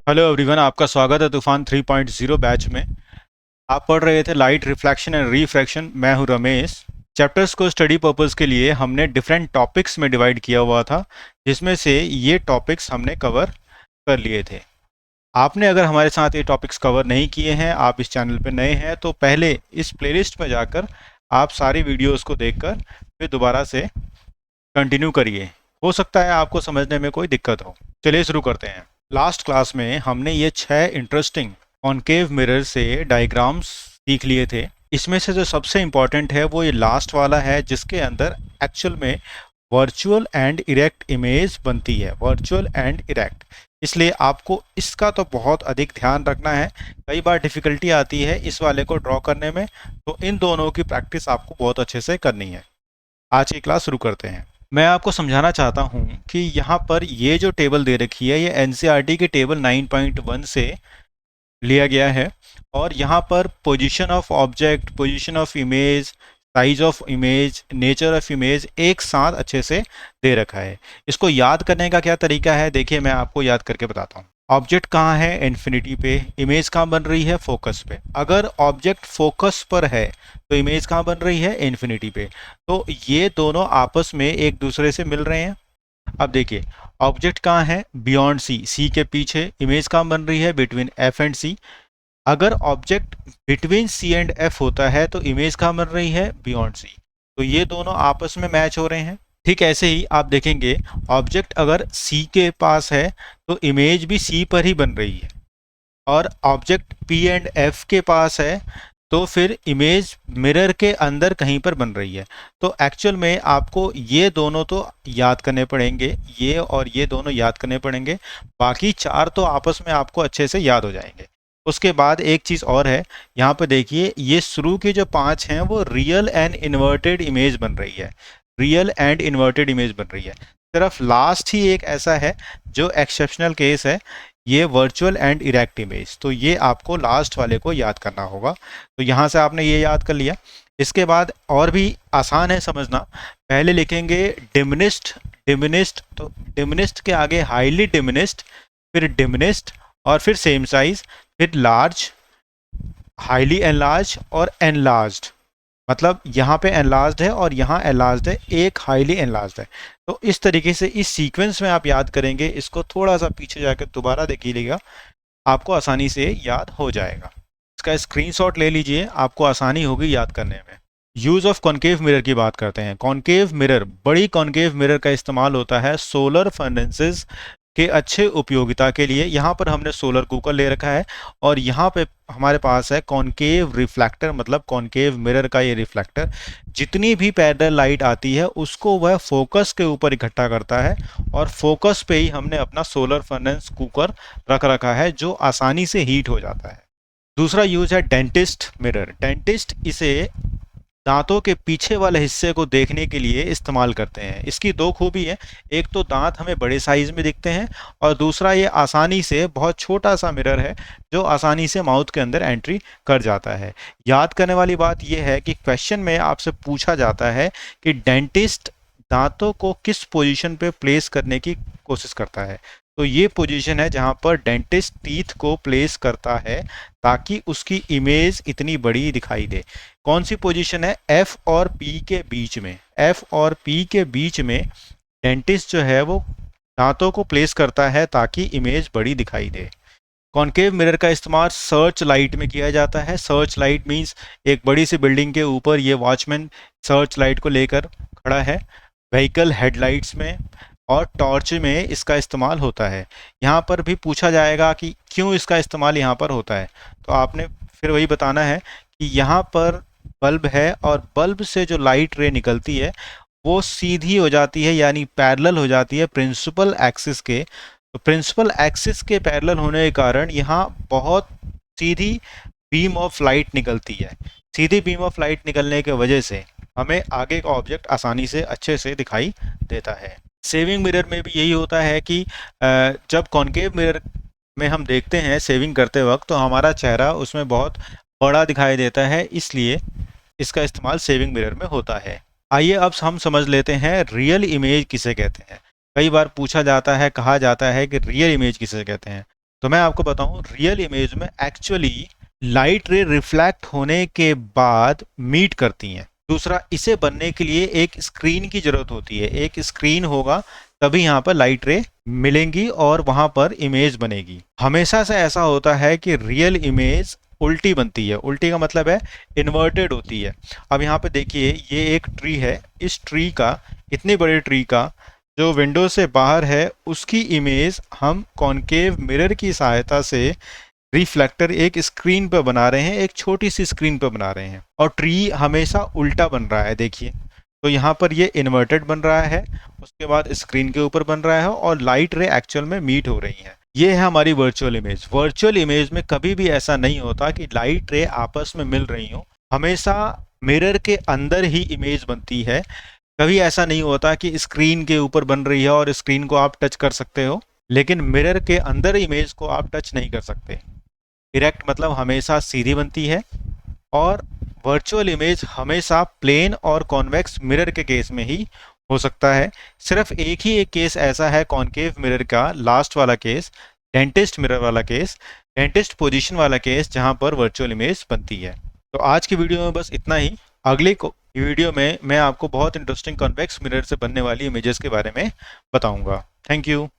Hello everyone, आपका स्वागत है तूफान 3.0 बैच में। आप पढ़ रहे थे लाइट रिफ्लेक्शन एंड रिफ्रैक्शन। मैं हूं रमेश। चैप्टर्स को स्टडी पर्पस के लिए हमने डिफरेंट टॉपिक्स में डिवाइड किया हुआ था, जिसमें से ये टॉपिक्स हमने कवर कर लिए थे। आपने अगर हमारे साथ ये टॉपिक्स कवर नहीं किए हैं, आप इस चैनल पर नए हैं, तो पहले इस प्लेलिस्ट में जाकर आप सारी वीडियोज़ को देखकर फिर दोबारा से कंटिन्यू करिए। हो सकता है आपको समझने में कोई दिक्कत हो। चलिए शुरू करते हैं। लास्ट क्लास में हमने ये 6 इंटरेस्टिंग कॉनकेव मिरर से डायग्राम्स सीख लिए थे। इसमें से जो सबसे इम्पॉर्टेंट है वो ये लास्ट वाला है, जिसके अंदर एक्चुअल में वर्चुअल एंड इरेक्ट इमेज बनती है। वर्चुअल एंड इरेक्ट, इसलिए आपको इसका तो बहुत अधिक ध्यान रखना है। कई बार डिफ़िकल्टी आती है इस वाले को ड्रॉ करने में, तो इन दोनों की प्रैक्टिस आपको बहुत अच्छे से करनी है। आज की क्लास शुरू करते हैं। मैं आपको समझाना चाहता हूँ कि यहाँ पर ये जो टेबल दे रखी है, ये एनसीईआरटी के टेबल 9.1 से लिया गया है। और यहाँ पर position of object, position of image, size of image, nature of image एक साथ अच्छे से दे रखा है। इसको याद करने का क्या तरीका है, देखिए मैं आपको याद करके बताता हूँ। ऑब्जेक्ट कहाँ है? इन्फिनिटी पे। इमेज कहाँ बन रही है? फोकस पे। अगर ऑब्जेक्ट फोकस पर है तो इमेज कहाँ बन रही है? इन्फिनिटी पे। तो ये दोनों आपस में एक दूसरे से मिल रहे हैं। अब देखिए, ऑब्जेक्ट कहाँ है? बियॉन्ड सी, सी के पीछे। इमेज कहाँ बन रही है? Between F and C. अगर object between C and F होता है तो इमेज कहाँ बन रही है? Beyond C. तो ये दोनों आपस में मैच हो रहे हैं। ठीक ऐसे ही आप देखेंगे, ऑब्जेक्ट अगर सी के पास है तो इमेज भी सी पर ही बन रही है, और ऑब्जेक्ट पी एंड एफ के पास है तो फिर इमेज मिरर के अंदर कहीं पर बन रही है। तो एक्चुअल में आपको ये दोनों तो याद करने पड़ेंगे, ये और ये दोनों याद करने पड़ेंगे। बाकी चार तो आपस में आपको अच्छे से याद हो जाएंगे। उसके बाद एक चीज़ और है, यहाँ पे देखिए, ये शुरू के जो 5 हैं वो रियल एंड इन्वर्टेड इमेज बन रही है। रियल एंड इन्वर्टेड इमेज बन रही है। सिर्फ लास्ट ही एक ऐसा है जो एक्सेप्शनल केस है, ये वर्चुअल एंड इरेक्ट इमेज। तो ये आपको लास्ट वाले को याद करना होगा। तो यहाँ से आपने ये याद कर लिया। इसके बाद और भी आसान है समझना। पहले लिखेंगे डिमिनिस्ट। डिमिनिस्ट, तो डिमिनिस्ट के आगे हाईली डिमिनिस्ट, फिर डिमिनिस्ट, और फिर सेम साइज, फिर लार्ज, हाईली एनलार्ज और एनलार्ज्ड। मतलब यहाँ पे एनलार्ज्ड है और यहाँ एनलार्ज्ड है, एक हाईली एनलार्ज्ड है। तो इस तरीके से इस सीक्वेंस में आप याद करेंगे। इसको थोड़ा सा पीछे जाकर दोबारा देखिएगा, आपको आसानी से याद हो जाएगा। इसका स्क्रीनशॉट ले लीजिए, आपको आसानी होगी याद करने में। यूज़ ऑफ कॉनकेव मिरर की बात करते हैं। कॉनकेव मिरर, बड़ी कॉनकेव मिरर का इस्तेमाल होता है सोलर फर्नेसेस के अच्छे उपयोगिता के लिए। यहाँ पर हमने सोलर कुकर ले रखा है और यहाँ पे हमारे पास है कॉनकेव रिफ्लेक्टर, मतलब कॉनकेव मिरर का ये रिफ्लेक्टर जितनी भी पैरेलल लाइट आती है उसको वह फोकस के ऊपर इकट्ठा करता है, और फोकस पे ही हमने अपना सोलर फर्नेस कुकर रख रखा है जो आसानी से हीट हो जाता है। दूसरा यूज है डेंटिस्ट मिरर। डेंटिस्ट इसे दांतों के पीछे वाले हिस्से को देखने के लिए इस्तेमाल करते हैं। इसकी दो खूबी है, एक तो दांत हमें बड़े साइज में दिखते हैं, और दूसरा ये आसानी से, बहुत छोटा सा मिरर है जो आसानी से माउथ के अंदर एंट्री कर जाता है। याद करने वाली बात यह है कि क्वेश्चन में आपसे पूछा जाता है कि डेंटिस्ट दांतों को किस पोजीशन पे प्लेस करने की कोशिश करता है। तो ये पोजीशन है जहां पर डेंटिस्ट टीथ को प्लेस करता है ताकि उसकी इमेज इतनी बड़ी दिखाई दे। कौन सी पोजीशन है? एफ और पी के बीच में। एफ और पी के बीच में डेंटिस्ट जो है वो दांतों को प्लेस करता है ताकि इमेज बड़ी दिखाई दे। कॉनकेव मिरर का इस्तेमाल सर्च लाइट में किया जाता है। सर्च लाइट मीन्स एक बड़ी सी बिल्डिंग के ऊपर ये वॉचमैन सर्च लाइट को लेकर खड़ा है। व्हीकल हेडलाइट्स में और टॉर्च में इसका इस्तेमाल होता है। यहाँ पर भी पूछा जाएगा कि क्यों इसका इस्तेमाल यहाँ पर होता है, तो आपने फिर वही बताना है कि यहाँ पर बल्ब है और बल्ब से जो लाइट रे निकलती है वो सीधी हो जाती है, यानी पैरेलल हो जाती है प्रिंसिपल एक्सिस के। तो प्रिंसिपल एक्सिस के पैरेलल होने के कारण यहाँ बहुत सीधी बीम ऑफ लाइट निकलती है। सीधी बीम ऑफ लाइट निकलने की वजह से हमें आगे का ऑब्जेक्ट आसानी से अच्छे से दिखाई देता है। सेविंग मिरर में भी यही होता है कि जब कॉनकेव मिरर में हम देखते हैं सेविंग करते वक्त तो हमारा चेहरा उसमें बहुत बड़ा दिखाई देता है, इसलिए इसका इस्तेमाल सेविंग मिरर में होता है। आइए अब हम समझ लेते हैं रियल इमेज किसे कहते हैं। कई बार पूछा जाता है, कहा जाता है कि रियल इमेज किसे कहते हैं। तो मैं आपको बताऊं, रियल इमेज में एक्चुअली लाइट रे रिफ्लेक्ट होने के बाद मीट करती हैं। दूसरा, इसे बनने के लिए एक स्क्रीन की जरूरत होती है, एक स्क्रीन होगा तभी यहाँ पर लाइट रे मिलेंगी और वहां पर इमेज बनेगी। हमेशा से ऐसा होता है कि रियल इमेज उल्टी बनती है। उल्टी का मतलब है इन्वर्टेड होती है। अब यहाँ पे देखिए, ये एक ट्री है, इस ट्री का, इतने बड़े ट्री का जो विंडो से बाहर है उसकी इमेज हम कॉनकेव मिरर की सहायता से रिफ्लेक्टर एक स्क्रीन पर बना रहे हैं, एक छोटी सी स्क्रीन पर बना रहे हैं, और ट्री हमेशा उल्टा बन रहा है। देखिए, तो यहाँ पर ये इन्वर्टेड बन रहा है, उसके बाद स्क्रीन के ऊपर बन रहा है और लाइट रे एक्चुअल में मीट हो रही है। ये है हमारी वर्चुअल इमेज। वर्चुअल इमेज में कभी भी ऐसा नहीं होता कि लाइट रे आपस में मिल रही हो, हमेशा मिरर के अंदर ही इमेज बनती है। कभी ऐसा नहीं होता कि स्क्रीन के ऊपर बन रही है और स्क्रीन को आप टच कर सकते हो, लेकिन मिरर के अंदर इमेज को आप टच नहीं कर सकते। डायरेक्ट मतलब हमेशा सीधी बनती है, और वर्चुअल इमेज हमेशा प्लेन और कॉन्वेक्स मिरर के केस में ही हो सकता है। सिर्फ एक केस ऐसा है कॉनकेव मिरर का, लास्ट वाला केस, डेंटिस्ट मिरर वाला केस, डेंटिस्ट पोजीशन वाला केस, जहां पर वर्चुअल इमेज बनती है। तो आज की वीडियो में बस इतना ही। अगले वीडियो में मैं आपको बहुत इंटरेस्टिंग कॉन्वेक्स मिरर से बनने वाली इमेजेस के बारे में बताऊंगा। Thank you.